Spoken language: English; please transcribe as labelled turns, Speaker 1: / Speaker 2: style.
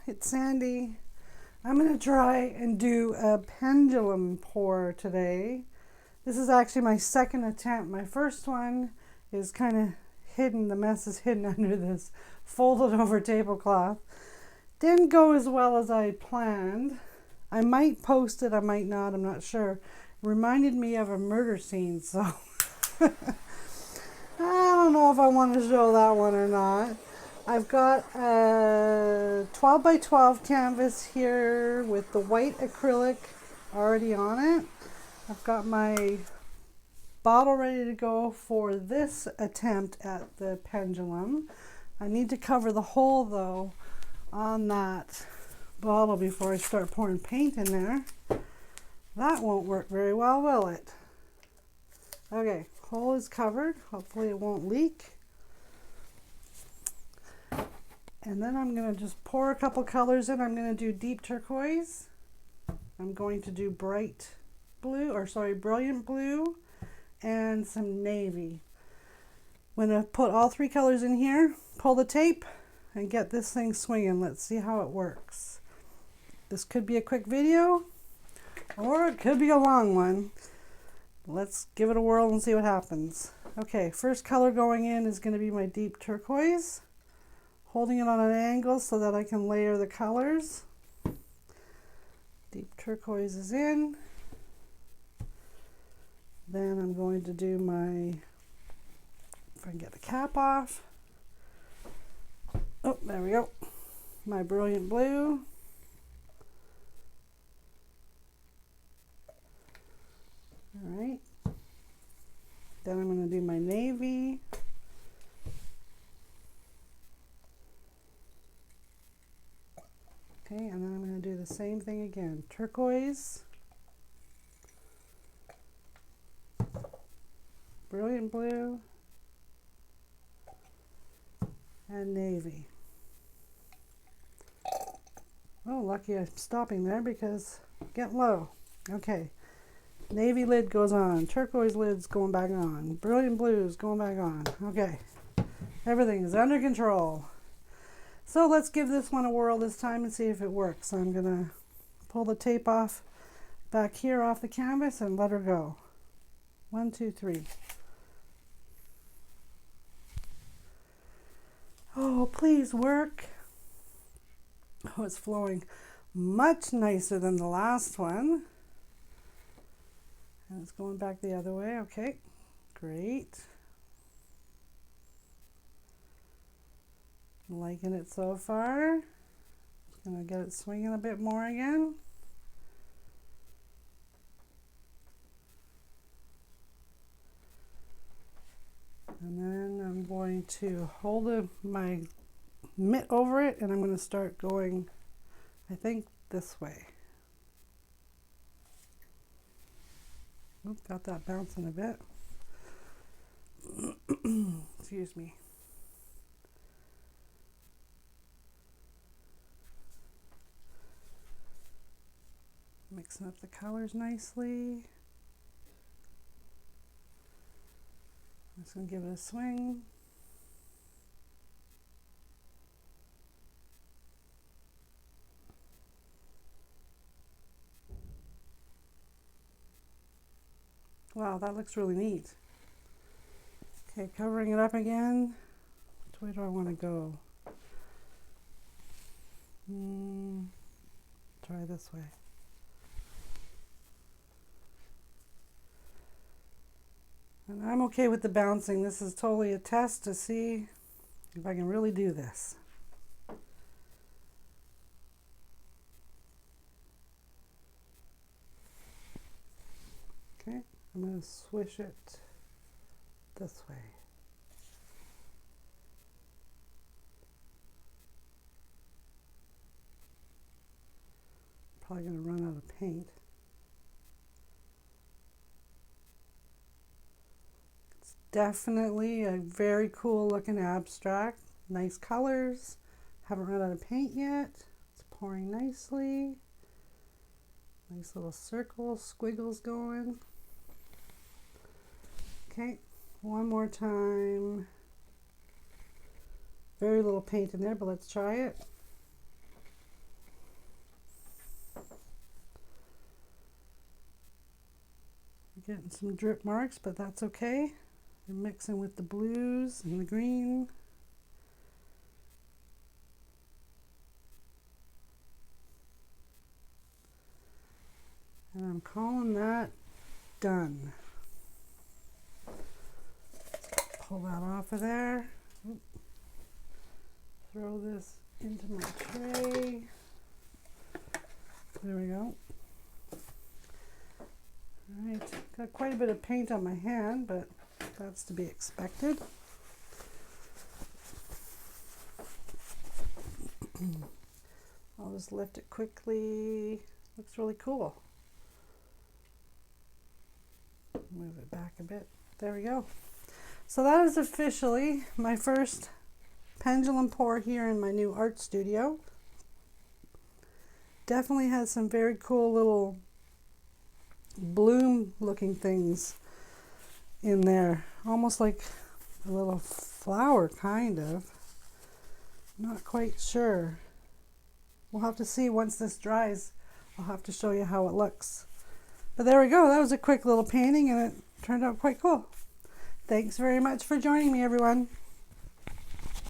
Speaker 1: It's Sandy. I'm going to try and do a pendulum pour today. This is actually my second attempt. My first one is kind of hidden. The mess is hidden under this folded over tablecloth. Didn't go as well as I planned. I might post it, I might not, I'm not sure. Reminded me of a murder scene, so I don't know if I want to show that one or not. I've got a 12 by 12 canvas here with the white acrylic already on it. I've got my bottle ready to go for this attempt at the pendulum. I need to cover the hole though on that bottle before I start pouring paint in there. That won't work very well, will it? Okay, hole is covered. Hopefully it won't leak. And then I'm going to just pour a couple colors in. I'm going to do deep turquoise. I'm going to do brilliant blue and some navy. I'm going to put all three colors in here, pull the tape, and get this thing swinging. Let's see how it works. This could be a quick video, or it could be a long one. Let's give it a whirl and see what happens. Okay, first color going in is going to be my deep turquoise. Holding it on an angle so that I can layer the colors. Deep turquoise is in. Then I'm going to do my, if I can get the cap off. Oh, there we go. My brilliant blue. All right. Then I'm going to do my navy. Okay, and then I'm going to do the same thing again. Turquoise, brilliant blue, and navy. Oh, lucky I'm stopping there because get low. Okay, navy lid goes on, turquoise lid's going back on, brilliant blue's going back on. Okay, everything is under control. So let's give this one a whirl this time and see if it works. I'm going to pull the tape off back here off the canvas and let her go. 1, 2, 3. Oh, please work. Oh, it's flowing much nicer than the last one. And it's going back the other way. Okay, great. Liking it so far. Just gonna get it swinging a bit more again. And then I'm going to hold my mitt over it and I'm going to start going, I think, this way. Oop, got that bouncing a bit. Excuse me. Mixing up the colors nicely. I'm just going to give it a swing. Wow, that looks really neat. Okay, covering it up again. Which way do I want to go? Try this way. And I'm okay with the bouncing. This is totally a test to see if I can really do this. Okay, I'm going to swish it this way. Probably going to run out of paint. Definitely a very cool looking abstract. Nice colors. Haven't run out of paint yet. It's pouring nicely. Nice little circles, squiggles going. Okay, one more time. Very little paint in there, but let's try it. Getting some drip marks, but that's okay. I'm mixing with the blues and the green. And I'm calling that done. Pull that off of there. Throw this into my tray. There we go. Alright, got quite a bit of paint on my hand, but that's to be expected. I'll just lift it quickly. Looks really cool. Move it back a bit. There we go. So that is officially my first pendulum pour here in my new art studio. Definitely has some very cool little bloom looking things in there. Almost like a little flower, kind of. Not quite sure. We'll have to see once this dries. I'll have to show you how it looks. But there we go. That was a quick little painting and it turned out quite cool. Thanks very much for joining me, everyone.